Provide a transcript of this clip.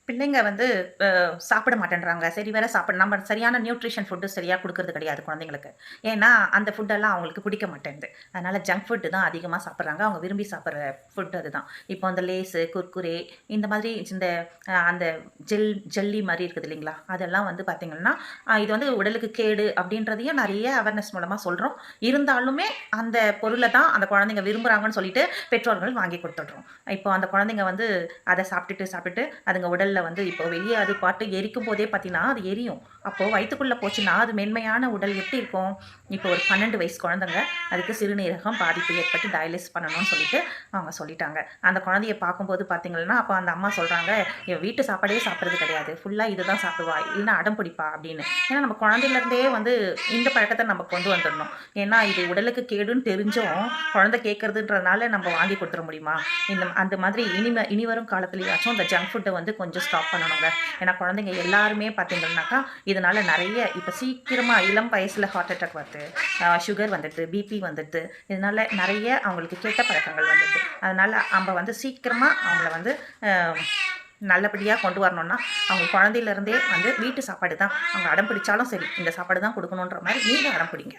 பிள்ளைங்க வந்து சாப்பிட மாட்டேன்றாங்க. சரி வேற நம்ம சரியான நியூட்ரிஷன் ஃபுட்டு சரியா குடுக்கறது கிடையாது குழந்தைங்களுக்கு. ஏன்னா, அந்த ஃபுட்டெல்லாம் அவங்களுக்கு பிடிக்க மாட்டேன்து. அதனால ஜங்க் ஃபுட் தான் அதிகமா சாப்பிடுறாங்க. அவங்க விரும்பி சாப்பிடுற ஃபுட் அதுதான். இப்போ அந்த லேஸு, குர்குரே இந்த மாதிரி இந்த அந்த ஜெல்லி மாரி இருக்குது இல்லைங்களா? அதெல்லாம் வந்து பார்த்தீங்கன்னா, இது வந்து உடலுக்கு கேடு அப்படின்றதையும் நெறைய அவேர்னஸ் மூலமா சொல்றோம். இருந்தாலுமே அந்த பொருள தான் அந்த குழந்தைங்க விரும்புறாங்கன்னு சொல்லிட்டு பெற்றோர்கள் வாங்கி குடுத்துடுறோம். இப்போ அந்த குழந்தைங்க வந்து அத சாப்பிட்டுட்டு அதுங்க உடல்ல வந்து இப்போ வெளிய அது பாட்டு எரிக்கும் போதே பார்த்தீங்கன்னா, அது எரியும். அப்போ வயித்துக்குள்ள போச்சுன்னா, அது மென்மையான உடல் எப்படி இருக்கும்? இப்போ ஒரு 12 வயசு குழந்தைங்க, அதுக்கு சிறுநீரகம் பாதிப்பு ஏற்பட்டு டயாலிசிஸ் பண்ணணும்னு சொல்லிட்டு அவங்க சொல்லிட்டாங்க. அந்த குழந்தைய பார்க்கும்போது பார்த்தீங்கன்னா, அப்ப அந்த அம்மா சொல்றாங்க, "இவ வீட்டு சாப்பாடே சாப்பிடுறது கிடையாது. ஃபுல்லா இதுதான் சாப்பிடுவா. இல்லன்னா அடம் பிடிப்பா" அப்படின்னு. ஏன்னா நம்ம குழந்தையிலேருந்தே வந்து இந்த பழக்கத்த நம்ம கொண்டு வந்துடணும். ஏன்னா இது உடலுக்கு கேடுன்னு தெரிஞ்சும், குழந்தை கேட்கறதுன்றதுனால நம்ம வாங்கி குடுத்துற முடியுமா? அந்த மாதிரி இனி வரும் காலத்துலயாச்சும் இந்த ஜங்க் ஃபுட்ட வந்து கொஞ்சம் ஸ்டாப் பண்ணணுங்க. ஏன்னா குழந்தைங்க எல்லாருமே பார்த்தீங்கன்னாக்கா, இதனால நெறைய இப்ப சீக்கிரமா இளம் வயசுல ஹார்ட் அட்டாக் வருது. சுகர் வந்துடுது, பிபி வந்துடுது. இதனால நெறைய அவங்களுக்கு கெட்ட பழக்கங்கள் வந்துடுது. அதனால நம்ம வந்து சீக்கிரமா அவங்கள வந்து அ நல்லபடியா கொண்டு வரணும்னா, அவங்க குழந்தையிலருந்தே வந்து வீட்டு சாப்பாடு தான். அவங்க அடம் பிடிச்சாலும் சரி, இந்த சாப்பாடு தான் குடுக்கணுன்ற மாரி நீங்க அடம் பிடிங்க.